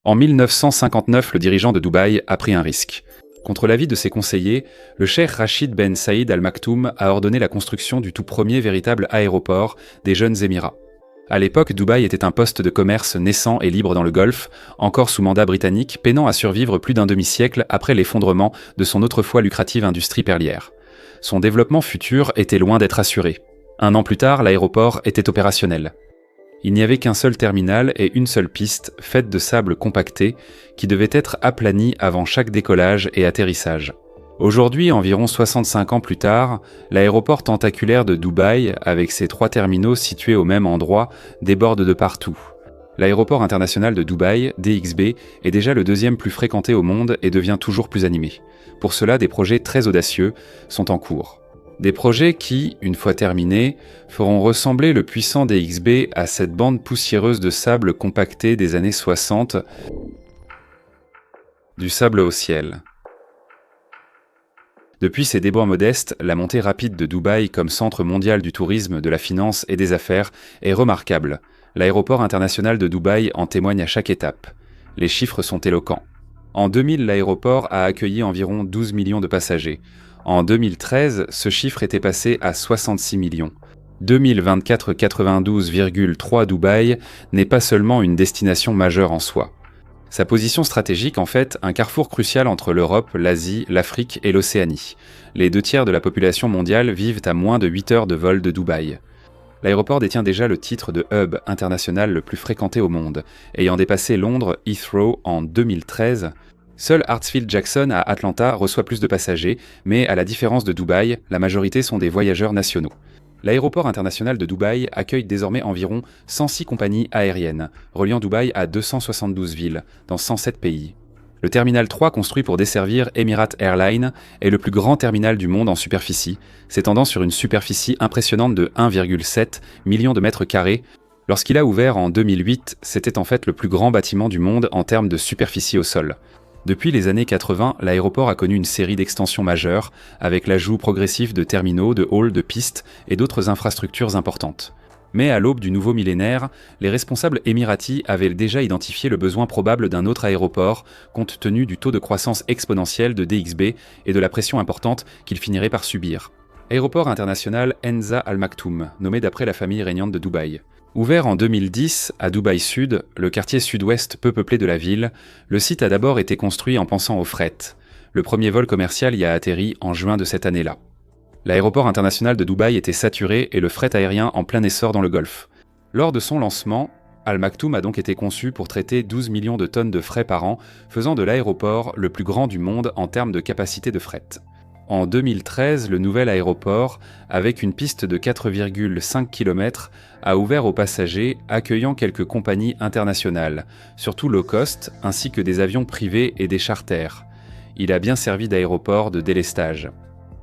En 1959, le dirigeant de Dubaï a pris un risque. Contre l'avis de ses conseillers, le cheikh Rachid Ben Saïd Al Maktoum a ordonné la construction du tout premier véritable aéroport des Jeunes Émirats. À l'époque, Dubaï était un poste de commerce naissant et libre dans le Golfe, encore sous mandat britannique, peinant à survivre plus d'un demi-siècle après l'effondrement de son autrefois lucrative industrie pétrolière. Son développement futur était loin d'être assuré. Un an plus tard, l'aéroport était opérationnel. Il n'y avait qu'un seul terminal et une seule piste, faite de sable compacté, qui devait être aplanie avant chaque décollage et atterrissage. Aujourd'hui, environ 65 ans plus tard, l'aéroport tentaculaire de Dubaï, avec ses 3 terminaux situés au même endroit, déborde de partout. L'aéroport international de Dubaï, DXB, est déjà le 2e plus fréquenté au monde et devient toujours plus animé. Pour cela, des projets très audacieux sont en cours. Des projets qui, une fois terminés, feront ressembler le puissant DXB à cette bande poussiéreuse de sable compacté des années 60, du sable au ciel. Depuis ses déboires modestes, la montée rapide de Dubaï comme centre mondial du tourisme, de la finance et des affaires est remarquable. L'aéroport international de Dubaï en témoigne à chaque étape. Les chiffres sont éloquents. En 2000, l'aéroport a accueilli environ 12 millions de passagers. En 2013, ce chiffre était passé à 66 millions. 2024 92,3 Dubaï n'est pas seulement une destination majeure en soi. Sa position stratégique en fait un carrefour crucial entre l'Europe, l'Asie, l'Afrique et l'Océanie. Les 2/3 de la population mondiale vivent à moins de 8 heures de vol de Dubaï. L'aéroport détient déjà le titre de hub international le plus fréquenté au monde, ayant dépassé Londres Heathrow en 2013. Seul Hartsfield-Jackson à Atlanta reçoit plus de passagers, mais à la différence de Dubaï, la majorité sont des voyageurs nationaux. L'aéroport international de Dubaï accueille désormais environ 106 compagnies aériennes, reliant Dubaï à 272 villes, dans 107 pays. Le terminal 3, construit pour desservir Emirates Airlines, est le plus grand terminal du monde en superficie, s'étendant sur une superficie impressionnante de 1,7 million de mètres carrés. Lorsqu'il a ouvert en 2008, c'était en fait le plus grand bâtiment du monde en termes de superficie au sol. Depuis les années 80, l'aéroport a connu une série d'extensions majeures, avec l'ajout progressif de terminaux, de halls, de pistes et d'autres infrastructures importantes. Mais à l'aube du nouveau millénaire, les responsables émiratis avaient déjà identifié le besoin probable d'un autre aéroport, compte tenu du taux de croissance exponentielle de DXB et de la pression importante qu'il finirait par subir. Aéroport international Enza Al Maktoum, nommé d'après la famille régnante de Dubaï. Ouvert en 2010 à Dubaï Sud, le quartier sud-ouest peu peuplé de la ville, le site a d'abord été construit en pensant au fret. Le premier vol commercial y a atterri en juin de cette année-là. L'aéroport international de Dubaï était saturé et le fret aérien en plein essor dans le Golfe. Lors de son lancement, Al Maktoum a donc été conçu pour traiter 12 millions de tonnes de fret par an, faisant de l'aéroport le plus grand du monde en termes de capacité de fret. En 2013, le nouvel aéroport, avec une piste de 4,5 km, a ouvert aux passagers, accueillant quelques compagnies internationales, surtout low cost, ainsi que des avions privés et des charters. Il a bien servi d'aéroport de délestage.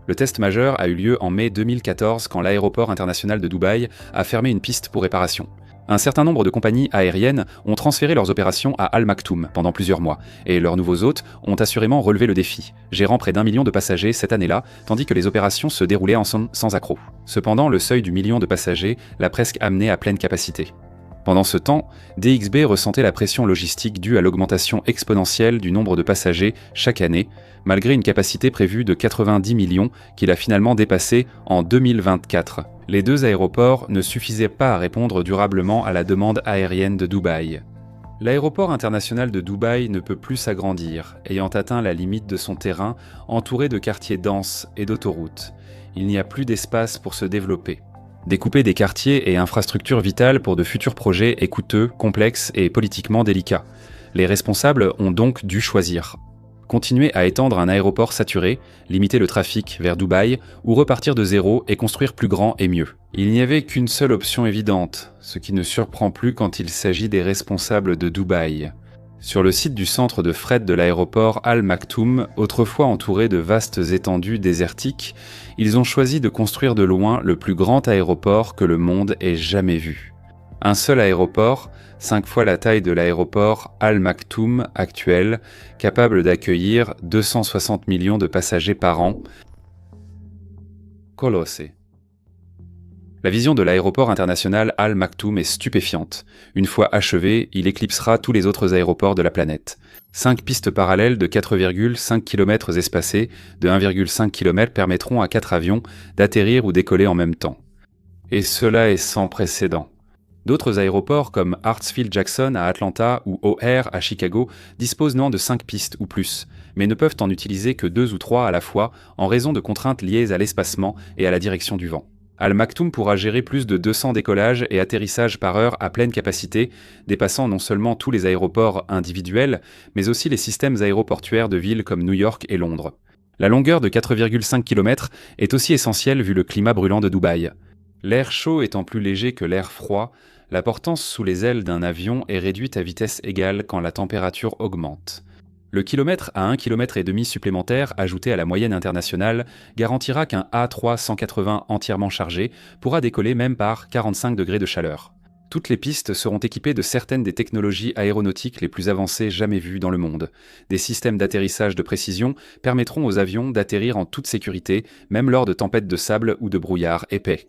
Le test majeur a eu lieu en mai 2014 quand l'aéroport international de Dubaï a fermé une piste pour réparation. Un certain nombre de compagnies aériennes ont transféré leurs opérations à Al Maktoum pendant plusieurs mois, et leurs nouveaux hôtes ont assurément relevé le défi, gérant près d'1 million de passagers cette année-là, tandis que les opérations se déroulaient sans accroc. Cependant, le seuil du million de passagers l'a presque amené à pleine capacité. Pendant ce temps, DXB ressentait la pression logistique due à l'augmentation exponentielle du nombre de passagers chaque année, malgré une capacité prévue de 90 millions qu'il a finalement dépassée en 2024. Les 2 aéroports ne suffisaient pas à répondre durablement à la demande aérienne de Dubaï. L'aéroport international de Dubaï ne peut plus s'agrandir, ayant atteint la limite de son terrain, entouré de quartiers denses et d'autoroutes. Il n'y a plus d'espace pour se développer. Découper des quartiers et infrastructures vitales pour de futurs projets est coûteux, complexe et politiquement délicat. Les responsables ont donc dû choisir. Continuer à étendre un aéroport saturé, limiter le trafic vers Dubaï, ou repartir de zéro et construire plus grand et mieux. Il n'y avait qu'une seule option évidente, ce qui ne surprend plus quand il s'agit des responsables de Dubaï. Sur le site du centre de fret de l'aéroport Al Maktoum, autrefois entouré de vastes étendues désertiques, ils ont choisi de construire de loin le plus grand aéroport que le monde ait jamais vu. Un seul aéroport, 5 fois la taille de l'aéroport Al Maktoum actuel, capable d'accueillir 260 millions de passagers par an. Colosse. La vision de l'aéroport international Al Maktoum est stupéfiante. Une fois achevé, il éclipsera tous les autres aéroports de la planète. 5 pistes parallèles de 4,5 km espacées de 1,5 km permettront à 4 avions d'atterrir ou décoller en même temps. Et cela est sans précédent. D'autres aéroports comme Hartsfield-Jackson à Atlanta ou O'Hare à Chicago disposent non de 5 pistes ou plus, mais ne peuvent en utiliser que 2 ou 3 à la fois en raison de contraintes liées à l'espacement et à la direction du vent. Al Maktoum pourra gérer plus de 200 décollages et atterrissages par heure à pleine capacité, dépassant non seulement tous les aéroports individuels, mais aussi les systèmes aéroportuaires de villes comme New York et Londres. La longueur de 4,5 km est aussi essentielle vu le climat brûlant de Dubaï. L'air chaud étant plus léger que l'air froid, la portance sous les ailes d'un avion est réduite à vitesse égale quand la température augmente. Le kilomètre à 1,5 km supplémentaire ajouté à la moyenne internationale garantira qu'un A380 entièrement chargé pourra décoller même par 45 degrés de chaleur. Toutes les pistes seront équipées de certaines des technologies aéronautiques les plus avancées jamais vues dans le monde. Des systèmes d'atterrissage de précision permettront aux avions d'atterrir en toute sécurité, même lors de tempêtes de sable ou de brouillard épais.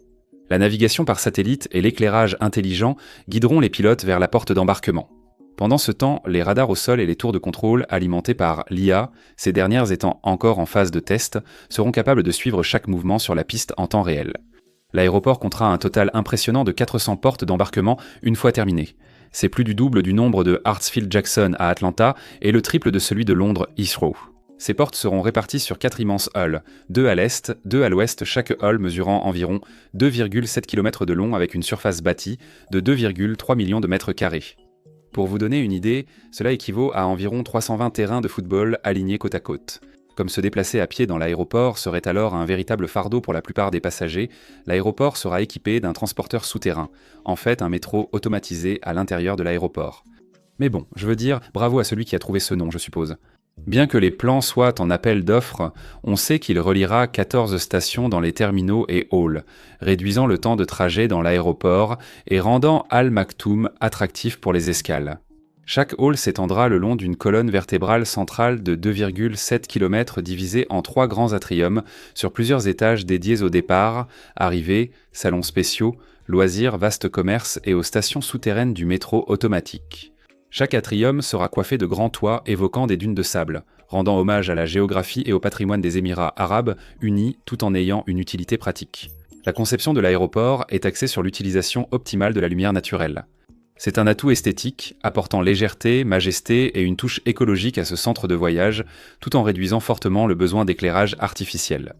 La navigation par satellite et l'éclairage intelligent guideront les pilotes vers la porte d'embarquement. Pendant ce temps, les radars au sol et les tours de contrôle alimentés par l'IA, ces dernières étant encore en phase de test, seront capables de suivre chaque mouvement sur la piste en temps réel. L'aéroport comptera un total impressionnant de 400 portes d'embarquement une fois terminé. C'est plus du double du nombre de Hartsfield-Jackson à Atlanta et le triple de celui de Londres Heathrow. Ces portes seront réparties sur 4 immenses halls, 2 à l'est, 2 à l'ouest, chaque hall mesurant environ 2,7 km de long avec une surface bâtie de 2,3 millions de mètres carrés. Pour vous donner une idée, cela équivaut à environ 320 terrains de football alignés côte à côte. Comme se déplacer à pied dans l'aéroport serait alors un véritable fardeau pour la plupart des passagers, l'aéroport sera équipé d'un transporteur souterrain, en fait un métro automatisé à l'intérieur de l'aéroport. Mais bon, je veux dire, bravo à celui qui a trouvé ce nom, je suppose. Bien que les plans soient en appel d'offres, on sait qu'il reliera 14 stations dans les terminaux et halls, réduisant le temps de trajet dans l'aéroport et rendant Al Maktoum attractif pour les escales. Chaque hall s'étendra le long d'une colonne vertébrale centrale de 2,7 km divisée en 3 grands atriums sur plusieurs étages dédiés au départ, arrivées, salons spéciaux, loisirs, vastes commerces et aux stations souterraines du métro automatique. Chaque atrium sera coiffé de grands toits évoquant des dunes de sable, rendant hommage à la géographie et au patrimoine des Émirats arabes unis tout en ayant une utilité pratique. La conception de l'aéroport est axée sur l'utilisation optimale de la lumière naturelle. C'est un atout esthétique, apportant légèreté, majesté et une touche écologique à ce centre de voyage, tout en réduisant fortement le besoin d'éclairage artificiel.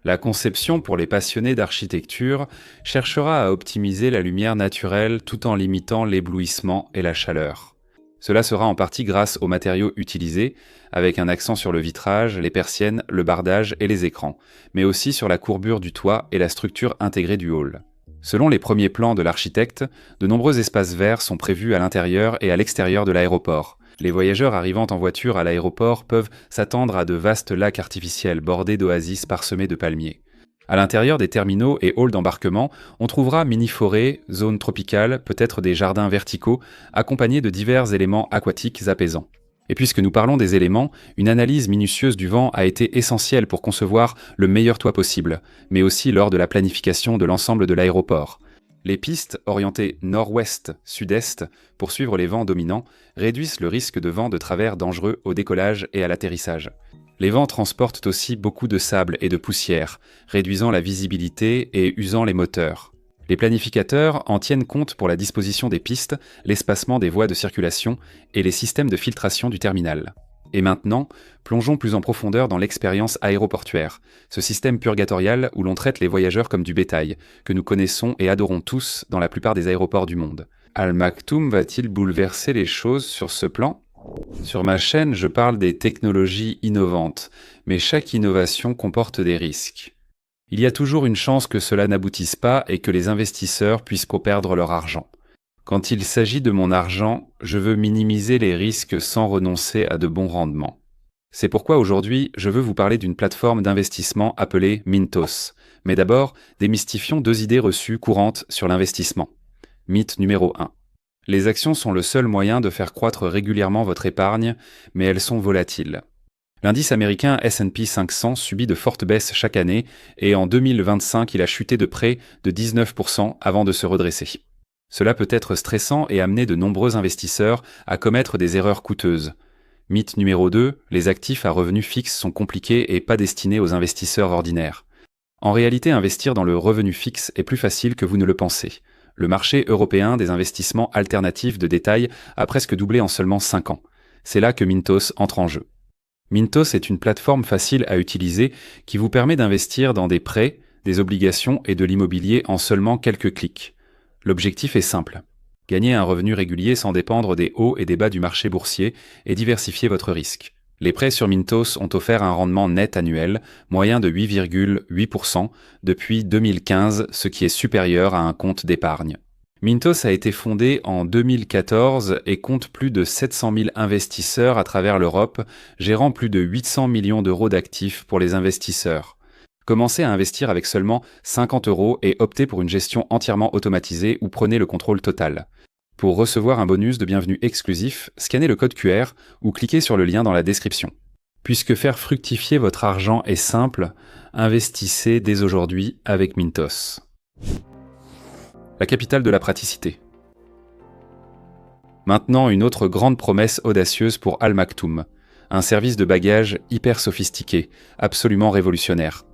La conception pour les passionnés d'architecture cherchera à optimiser la lumière naturelle tout en limitant l'éblouissement et la chaleur. Cela sera en partie grâce aux matériaux utilisés, avec un accent sur le vitrage, les persiennes, le bardage et les écrans, mais aussi sur la courbure du toit et la structure intégrée du hall. Selon les premiers plans de l'architecte, de nombreux espaces verts sont prévus à l'intérieur et à l'extérieur de l'aéroport. Les voyageurs arrivant en voiture à l'aéroport peuvent s'attendre à de vastes lacs artificiels bordés d'oasis parsemés de palmiers. À l'intérieur des terminaux et halls d'embarquement, on trouvera mini-forêts, zones tropicales, peut-être des jardins verticaux, accompagnés de divers éléments aquatiques apaisants. Et puisque nous parlons des éléments, une analyse minutieuse du vent a été essentielle pour concevoir le meilleur toit possible, mais aussi lors de la planification de l'ensemble de l'aéroport. Les pistes, orientées nord-ouest-sud-est pour suivre les vents dominants, réduisent le risque de vent de travers dangereux au décollage et à l'atterrissage. Les vents transportent aussi beaucoup de sable et de poussière, réduisant la visibilité et usant les moteurs. Les planificateurs en tiennent compte pour la disposition des pistes, l'espacement des voies de circulation et les systèmes de filtration du terminal. Et maintenant, plongeons plus en profondeur dans l'expérience aéroportuaire, ce système purgatorial où l'on traite les voyageurs comme du bétail, que nous connaissons et adorons tous dans la plupart des aéroports du monde. Al Maktoum va-t-il bouleverser les choses sur ce plan ? Sur ma chaîne, je parle des technologies innovantes, mais chaque innovation comporte des risques. Il y a toujours une chance que cela n'aboutisse pas et que les investisseurs puissent perdre leur argent. Quand il s'agit de mon argent, je veux minimiser les risques sans renoncer à de bons rendements. C'est pourquoi aujourd'hui, je veux vous parler d'une plateforme d'investissement appelée Mintos. Mais d'abord, démystifions 2 idées reçues courantes sur l'investissement. Mythe numéro 1. Les actions sont le seul moyen de faire croître régulièrement votre épargne, mais elles sont volatiles. L'indice américain S&P 500 subit de fortes baisses chaque année et en 2025, il a chuté de près de 19% avant de se redresser. Cela peut être stressant et amener de nombreux investisseurs à commettre des erreurs coûteuses. Mythe numéro 2, les actifs à revenus fixes sont compliqués et pas destinés aux investisseurs ordinaires. En réalité, investir dans le revenu fixe est plus facile que vous ne le pensez. Le marché européen des investissements alternatifs de détail a presque doublé en seulement 5 ans. C'est là que Mintos entre en jeu. Mintos est une plateforme facile à utiliser qui vous permet d'investir dans des prêts, des obligations et de l'immobilier en seulement quelques clics. L'objectif est simple. Gagner un revenu régulier sans dépendre des hauts et des bas du marché boursier et diversifier votre risque. Les prêts sur Mintos ont offert un rendement net annuel moyen de 8,8% depuis 2015, ce qui est supérieur à un compte d'épargne. Mintos a été fondé en 2014 et compte plus de 700 000 investisseurs à travers l'Europe, gérant plus de 800 millions d'euros d'actifs pour les investisseurs. Commencez à investir avec seulement 50 € et optez pour une gestion entièrement automatisée ou prenez le contrôle total. Pour recevoir un bonus de bienvenue exclusif, scannez le code QR ou cliquez sur le lien dans la description. Puisque faire fructifier votre argent est simple, investissez dès aujourd'hui avec Mintos. La capitale de la praticité. Maintenant, une autre grande promesse audacieuse pour Al Maktoum, un service de bagages hyper sophistiqué, absolument révolutionnaire.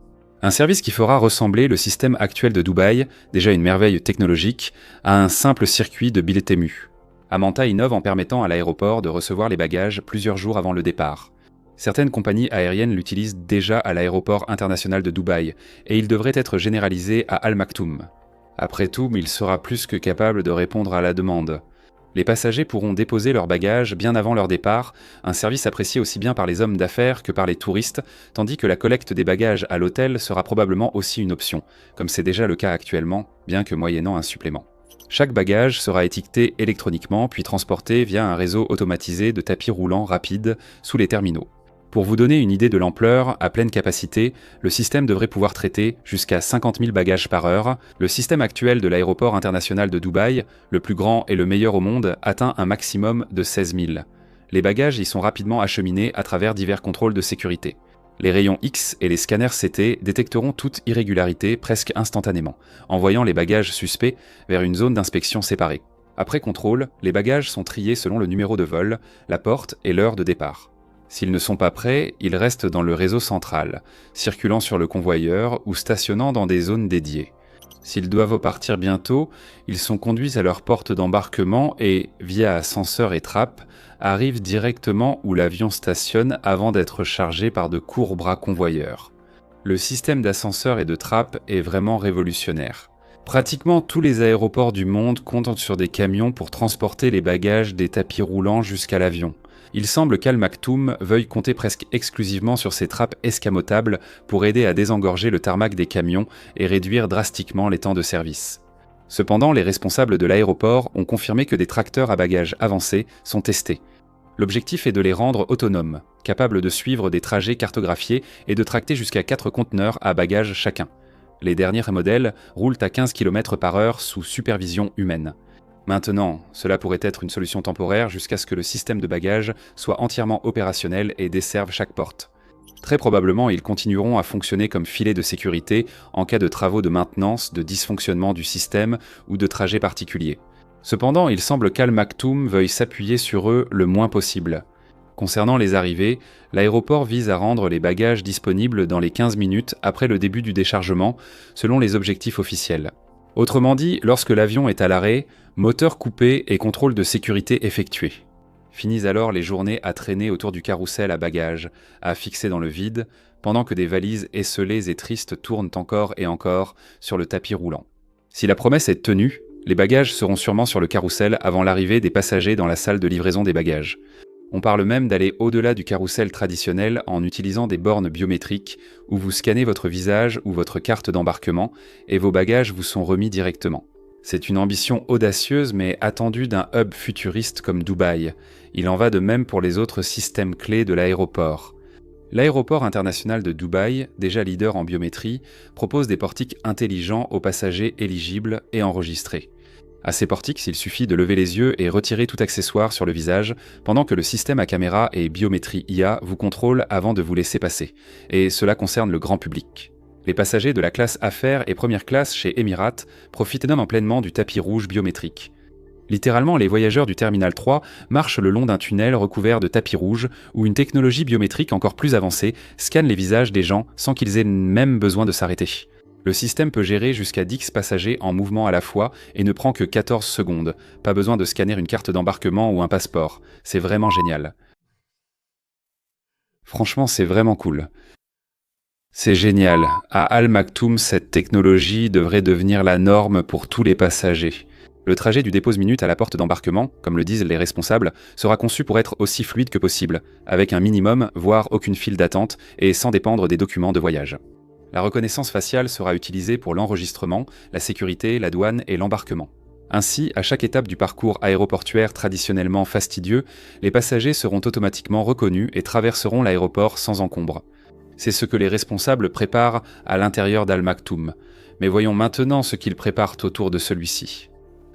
Un service qui fera ressembler le système actuel de Dubaï, déjà une merveille technologique, à un simple circuit de billets émus. Amanta innove en permettant à l'aéroport de recevoir les bagages plusieurs jours avant le départ. Certaines compagnies aériennes l'utilisent déjà à l'aéroport international de Dubaï, et il devrait être généralisé à Al Maktoum. Après tout, il sera plus que capable de répondre à la demande. Les passagers pourront déposer leurs bagages bien avant leur départ, un service apprécié aussi bien par les hommes d'affaires que par les touristes, tandis que la collecte des bagages à l'hôtel sera probablement aussi une option, comme c'est déjà le cas actuellement, bien que moyennant un supplément. Chaque bagage sera étiqueté électroniquement puis transporté via un réseau automatisé de tapis roulants rapides sous les terminaux. Pour vous donner une idée de l'ampleur, à pleine capacité, le système devrait pouvoir traiter jusqu'à 50 000 bagages par heure. Le système actuel de l'aéroport international de Dubaï, le plus grand et le meilleur au monde, atteint un maximum de 16 000. Les bagages y sont rapidement acheminés à travers divers contrôles de sécurité. Les rayons X et les scanners CT détecteront toute irrégularité presque instantanément, envoyant les bagages suspects vers une zone d'inspection séparée. Après contrôle, les bagages sont triés selon le numéro de vol, la porte et l'heure de départ. S'ils ne sont pas prêts, ils restent dans le réseau central, circulant sur le convoyeur ou stationnant dans des zones dédiées. S'ils doivent partir bientôt, ils sont conduits à leur porte d'embarquement et, via ascenseur et trappe, arrivent directement où l'avion stationne avant d'être chargé par de courts bras convoyeurs. Le système d'ascenseur et de trappe est vraiment révolutionnaire. Pratiquement tous les aéroports du monde comptent sur des camions pour transporter les bagages des tapis roulants jusqu'à l'avion. Il semble qu'Al Maktoum veuille compter presque exclusivement sur ces trappes escamotables pour aider à désengorger le tarmac des camions et réduire drastiquement les temps de service. Cependant, les responsables de l'aéroport ont confirmé que des tracteurs à bagages avancés sont testés. L'objectif est de les rendre autonomes, capables de suivre des trajets cartographiés et de tracter jusqu'à 4 conteneurs à bagages chacun. Les derniers modèles roulent à 15 km/h sous supervision humaine. Maintenant, cela pourrait être une solution temporaire jusqu'à ce que le système de bagages soit entièrement opérationnel et desserve chaque porte. Très probablement, ils continueront à fonctionner comme filet de sécurité en cas de travaux de maintenance, de dysfonctionnement du système ou de trajets particuliers. Cependant, il semble qu'Al Maktoum veuille s'appuyer sur eux le moins possible. Concernant les arrivées, l'aéroport vise à rendre les bagages disponibles dans les 15 minutes après le début du déchargement, selon les objectifs officiels. Autrement dit, lorsque l'avion est à l'arrêt, moteur coupé et contrôle de sécurité effectué. Finissent alors les journées à traîner autour du carrousel à bagages, à fixer dans le vide, pendant que des valises esselées et tristes tournent encore et encore sur le tapis roulant. Si la promesse est tenue, les bagages seront sûrement sur le carrousel avant l'arrivée des passagers dans la salle de livraison des bagages. On parle même d'aller au-delà du carrousel traditionnel en utilisant des bornes biométriques où vous scannez votre visage ou votre carte d'embarquement et vos bagages vous sont remis directement. C'est une ambition audacieuse mais attendue d'un hub futuriste comme Dubaï. Il en va de même pour les autres systèmes clés de l'aéroport. L'aéroport international de Dubaï, déjà leader en biométrie, propose des portiques intelligents aux passagers éligibles et enregistrés. À ces portiques, il suffit de lever les yeux et retirer tout accessoire sur le visage, pendant que le système à caméra et biométrie IA vous contrôle avant de vous laisser passer. Et cela concerne le grand public. Les passagers de la classe affaires et première classe chez Emirates profitent pleinement du tapis rouge biométrique. Littéralement, les voyageurs du Terminal 3 marchent le long d'un tunnel recouvert de tapis rouge où une technologie biométrique encore plus avancée scanne les visages des gens sans qu'ils aient même besoin de s'arrêter. Le système peut gérer jusqu'à 10 passagers en mouvement à la fois et ne prend que 14 secondes. Pas besoin de scanner une carte d'embarquement ou un passeport. C'est vraiment génial. Franchement, c'est vraiment cool. C'est génial. À Al Maktoum, cette technologie devrait devenir la norme pour tous les passagers. Le trajet du dépose-minute à la porte d'embarquement, comme le disent les responsables, sera conçu pour être aussi fluide que possible, avec un minimum, voire aucune file d'attente, et sans dépendre des documents de voyage. La reconnaissance faciale sera utilisée pour l'enregistrement, la sécurité, la douane et l'embarquement. Ainsi, à chaque étape du parcours aéroportuaire traditionnellement fastidieux, les passagers seront automatiquement reconnus et traverseront l'aéroport sans encombre. C'est ce que les responsables préparent à l'intérieur d'Al Maktoum. Mais voyons maintenant ce qu'ils préparent autour de celui-ci.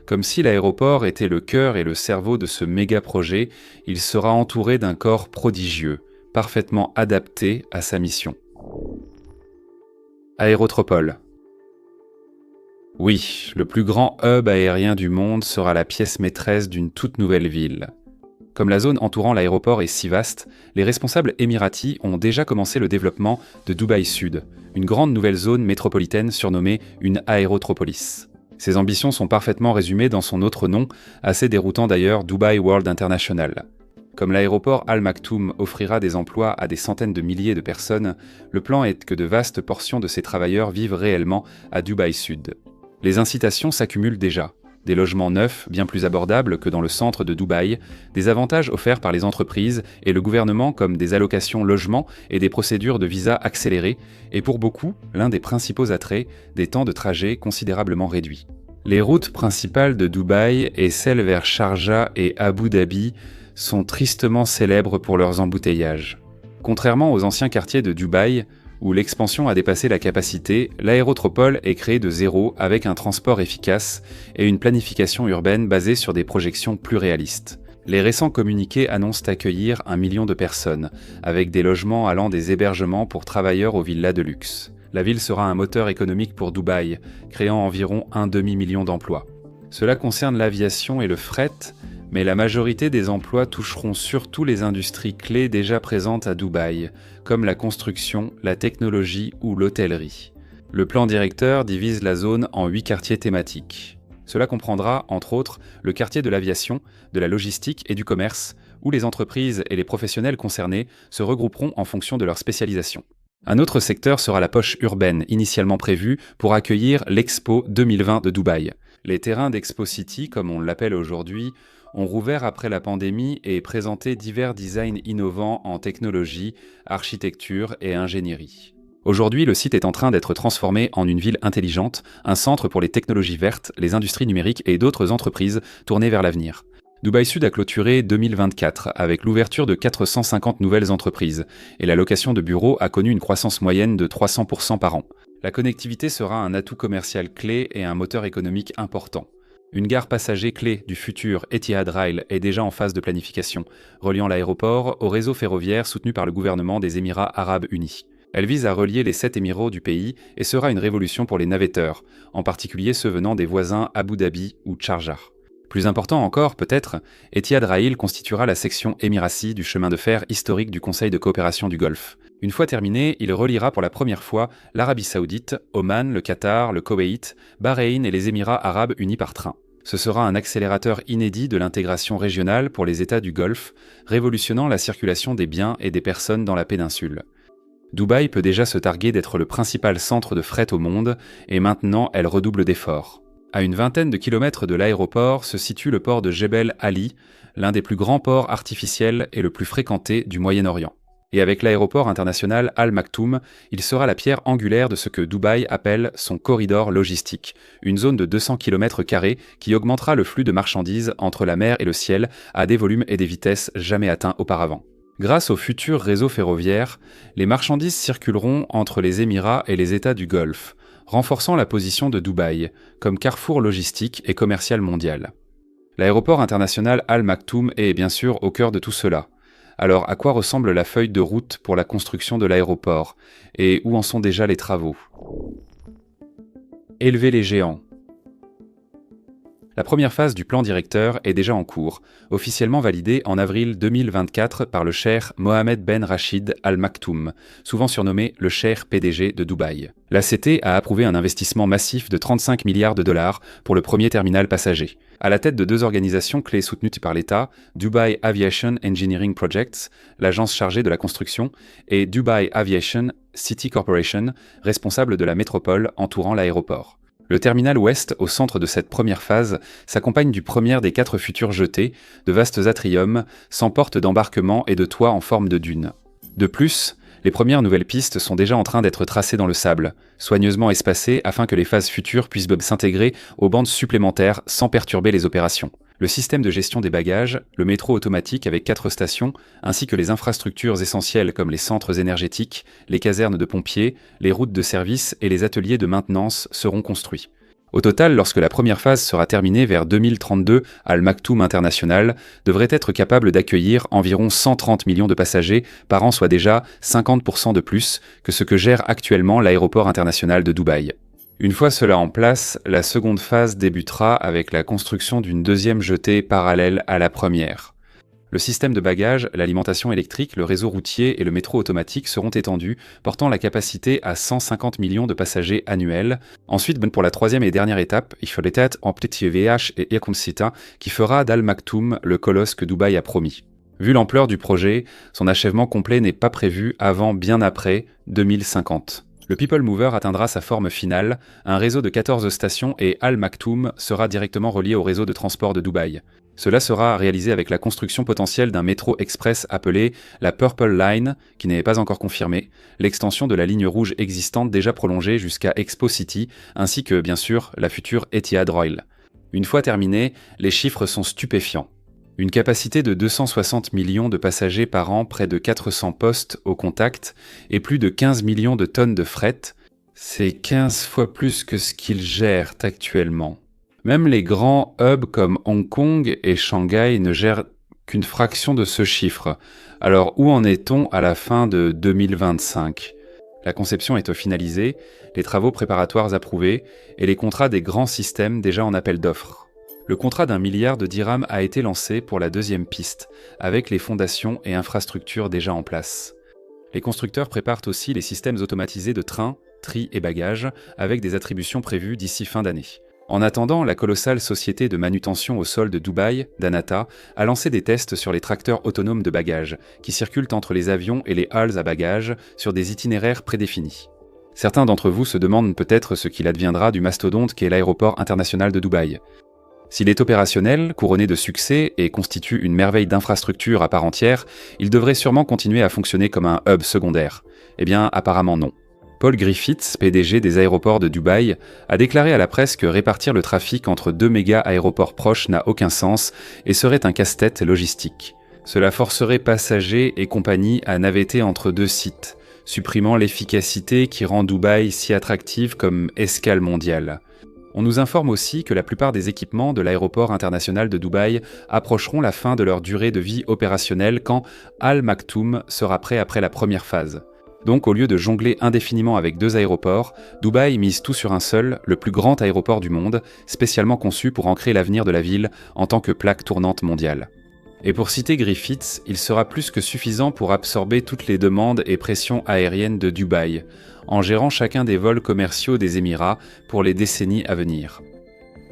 Comme si l'aéroport était le cœur et le cerveau de ce méga-projet, il sera entouré d'un corps prodigieux, parfaitement adapté à sa mission. Aérotropole. Oui, le plus grand hub aérien du monde sera la pièce maîtresse d'une toute nouvelle ville. Comme la zone entourant l'aéroport est si vaste, les responsables émiratis ont déjà commencé le développement de Dubaï Sud, une grande nouvelle zone métropolitaine surnommée une aérotropolis. Ses ambitions sont parfaitement résumées dans son autre nom, assez déroutant d'ailleurs, Dubai World International. Comme l'aéroport Al Maktoum offrira des emplois à des centaines de milliers de personnes, le plan est que de vastes portions de ces travailleurs vivent réellement à Dubaï Sud. Les incitations s'accumulent déjà. Des logements neufs, bien plus abordables que dans le centre de Dubaï, des avantages offerts par les entreprises et le gouvernement comme des allocations logement et des procédures de visa accélérées, et pour beaucoup, l'un des principaux attraits, des temps de trajet considérablement réduits. Les routes principales de Dubaï et celles vers Sharjah et Abu Dhabi sont tristement célèbres pour leurs embouteillages. Contrairement aux anciens quartiers de Dubaï, où l'expansion a dépassé la capacité, l'aérotropole est créée de zéro avec un transport efficace et une planification urbaine basée sur des projections plus réalistes. Les récents communiqués annoncent accueillir 1 million de personnes, avec des logements allant des hébergements pour travailleurs aux villas de luxe. La ville sera un moteur économique pour Dubaï, créant environ un demi-million d'emplois. Cela concerne l'aviation et le fret, mais la majorité des emplois toucheront surtout les industries clés déjà présentes à Dubaï, comme la construction, la technologie ou l'hôtellerie. Le plan directeur divise la zone en 8 quartiers thématiques. Cela comprendra, entre autres, le quartier de l'aviation, de la logistique et du commerce, où les entreprises et les professionnels concernés se regrouperont en fonction de leur spécialisation. Un autre secteur sera la poche urbaine, initialement prévue pour accueillir l'Expo 2020 de Dubaï. Les terrains d'Expo City, comme on l'appelle aujourd'hui, ont rouvert après la pandémie et présenté divers designs innovants en technologie, architecture et ingénierie. Aujourd'hui, le site est en train d'être transformé en une ville intelligente, un centre pour les technologies vertes, les industries numériques et d'autres entreprises tournées vers l'avenir. Dubaï Sud a clôturé 2024 avec l'ouverture de 450 nouvelles entreprises et la location de bureaux a connu une croissance moyenne de 300% par an. La connectivité sera un atout commercial clé et un moteur économique important. Une gare passager clé du futur Etihad Rail est déjà en phase de planification, reliant l'aéroport au réseau ferroviaire soutenu par le gouvernement des Émirats arabes unis. Elle vise à relier les 7 émirats du pays et sera une révolution pour les navetteurs, en particulier ceux venant des voisins Abu Dhabi ou Sharjah. Plus important encore, peut-être, Etihad Rail constituera la section Émirati du chemin de fer historique du Conseil de coopération du Golfe. Une fois terminé, il reliera pour la première fois l'Arabie Saoudite, Oman, le Qatar, le Koweït, Bahreïn et les Émirats arabes unis par train. Ce sera un accélérateur inédit de l'intégration régionale pour les États du Golfe, révolutionnant la circulation des biens et des personnes dans la péninsule. Dubaï peut déjà se targuer d'être le principal centre de fret au monde, et maintenant elle redouble d'efforts. À une vingtaine de kilomètres de l'aéroport se situe le port de Jebel Ali, l'un des plus grands ports artificiels et le plus fréquenté du Moyen-Orient. Et avec l'aéroport international Al Maktoum, il sera la pierre angulaire de ce que Dubaï appelle son corridor logistique, une zone de 200 km² qui augmentera le flux de marchandises entre la mer et le ciel à des volumes et des vitesses jamais atteints auparavant. Grâce au futur réseau ferroviaire, les marchandises circuleront entre les Émirats et les États du Golfe, renforçant la position de Dubaï comme carrefour logistique et commercial mondial. L'aéroport international Al Maktoum est bien sûr au cœur de tout cela. Alors, à quoi ressemble la feuille de route pour la construction de l'aéroport et où en sont déjà les travaux? Élever les géants. La première phase du plan directeur est déjà en cours, officiellement validée en avril 2024 par le cheikh Mohammed Ben Rachid Al Maktoum, souvent surnommé le cheikh PDG de Dubaï. L'ACT a approuvé un investissement massif de 35 milliards de dollars pour le premier terminal passager. À la tête de deux organisations clés soutenues par l'État, Dubai Aviation Engineering Projects, l'agence chargée de la construction, et Dubai Aviation City Corporation, responsable de la métropole entourant l'aéroport. Le terminal ouest, au centre de cette première phase, s'accompagne du premier des 4 futurs jetés, de vastes atriums, sans porte d'embarquement et de toit en forme de dune. De plus, les premières nouvelles pistes sont déjà en train d'être tracées dans le sable, soigneusement espacées afin que les phases futures puissent s'intégrer aux bandes supplémentaires sans perturber les opérations. Le système de gestion des bagages, le métro automatique avec 4 stations, ainsi que les infrastructures essentielles comme les centres énergétiques, les casernes de pompiers, les routes de service et les ateliers de maintenance seront construits. Au total, lorsque la première phase sera terminée vers 2032, Al Maktoum International devrait être capable d'accueillir environ 130 millions de passagers par an, soit déjà 50% de plus que ce que gère actuellement l'aéroport international de Dubaï. Une fois cela en place, la seconde phase débutera avec la construction d'une deuxième jetée parallèle à la première. Le système de bagages, l'alimentation électrique, le réseau routier et le métro automatique seront étendus, portant la capacité à 150 millions de passagers annuels. Ensuite, pour la troisième et dernière étape, il faut être en petit VH et Irkonsita, qui fera d'Al Maktoum le colosse que Dubaï a promis. Vu l'ampleur du projet, son achèvement complet n'est pas prévu avant bien après 2050. Le People Mover atteindra sa forme finale, un réseau de 14 stations et Al Maktoum sera directement relié au réseau de transport de Dubaï. Cela sera réalisé avec la construction potentielle d'un métro express appelé la Purple Line, qui n'est pas encore confirmée, l'extension de la ligne rouge existante déjà prolongée jusqu'à Expo City, ainsi que, bien sûr, la future Etihad Rail. Une fois terminée, les chiffres sont stupéfiants. Une capacité de 260 millions de passagers par an, près de 400 postes au contact et plus de 15 millions de tonnes de fret, c'est 15 fois plus que ce qu'ils gèrent actuellement. Même les grands hubs comme Hong Kong et Shanghai ne gèrent qu'une fraction de ce chiffre. Alors où en est-on à la fin de 2025 ? La conception est finalisée, les travaux préparatoires approuvés et les contrats des grands systèmes déjà en appel d'offres. Le contrat d'1 milliard de dirhams a été lancé pour la deuxième piste, avec les fondations et infrastructures déjà en place. Les constructeurs préparent aussi les systèmes automatisés de trains, tri et bagages, avec des attributions prévues d'ici fin d'année. En attendant, la colossale société de manutention au sol de Dubaï, Danata, a lancé des tests sur les tracteurs autonomes de bagages, qui circulent entre les avions et les halls à bagages sur des itinéraires prédéfinis. Certains d'entre vous se demandent peut-être ce qu'il adviendra du mastodonte qu'est l'aéroport international de Dubaï. S'il est opérationnel, couronné de succès et constitue une merveille d'infrastructure à part entière, il devrait sûrement continuer à fonctionner comme un hub secondaire. Eh bien, apparemment non. Paul Griffiths, PDG des aéroports de Dubaï, a déclaré à la presse que répartir le trafic entre 2 méga aéroports proches n'a aucun sens et serait un casse-tête logistique. Cela forcerait passagers et compagnies à navetter entre 2 sites, supprimant l'efficacité qui rend Dubaï si attractive comme escale mondiale. On nous informe aussi que la plupart des équipements de l'aéroport international de Dubaï approcheront la fin de leur durée de vie opérationnelle quand Al Maktoum sera prêt après la première phase. Donc au lieu de jongler indéfiniment avec 2 aéroports, Dubaï mise tout sur un seul, le plus grand aéroport du monde, spécialement conçu pour ancrer l'avenir de la ville en tant que plaque tournante mondiale. Et pour citer Griffiths, il sera plus que suffisant pour absorber toutes les demandes et pressions aériennes de Dubaï, en gérant chacun des vols commerciaux des Émirats pour les décennies à venir.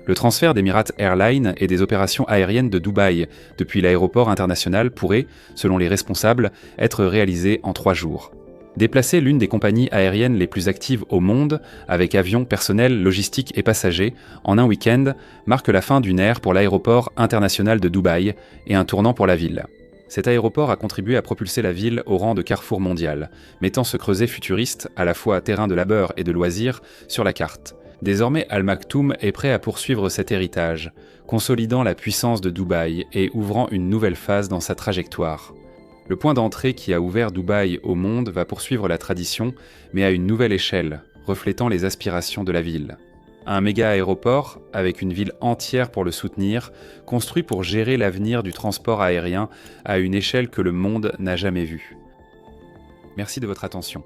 Le transfert d'Emirates Airlines et des opérations aériennes de Dubaï depuis l'aéroport international pourrait, selon les responsables, être réalisé en 3 jours. Déplacer l'une des compagnies aériennes les plus actives au monde, avec avions, personnel, logistique et passagers, en un week-end, marque la fin d'une ère pour l'aéroport international de Dubaï et un tournant pour la ville. Cet aéroport a contribué à propulser la ville au rang de carrefour mondial, mettant ce creuset futuriste, à la fois terrain de labeur et de loisirs, sur la carte. Désormais, Al Maktoum est prêt à poursuivre cet héritage, consolidant la puissance de Dubaï et ouvrant une nouvelle phase dans sa trajectoire. Le point d'entrée qui a ouvert Dubaï au monde va poursuivre la tradition, mais à une nouvelle échelle, reflétant les aspirations de la ville. Un méga aéroport, avec une ville entière pour le soutenir, construit pour gérer l'avenir du transport aérien à une échelle que le monde n'a jamais vue. Merci de votre attention.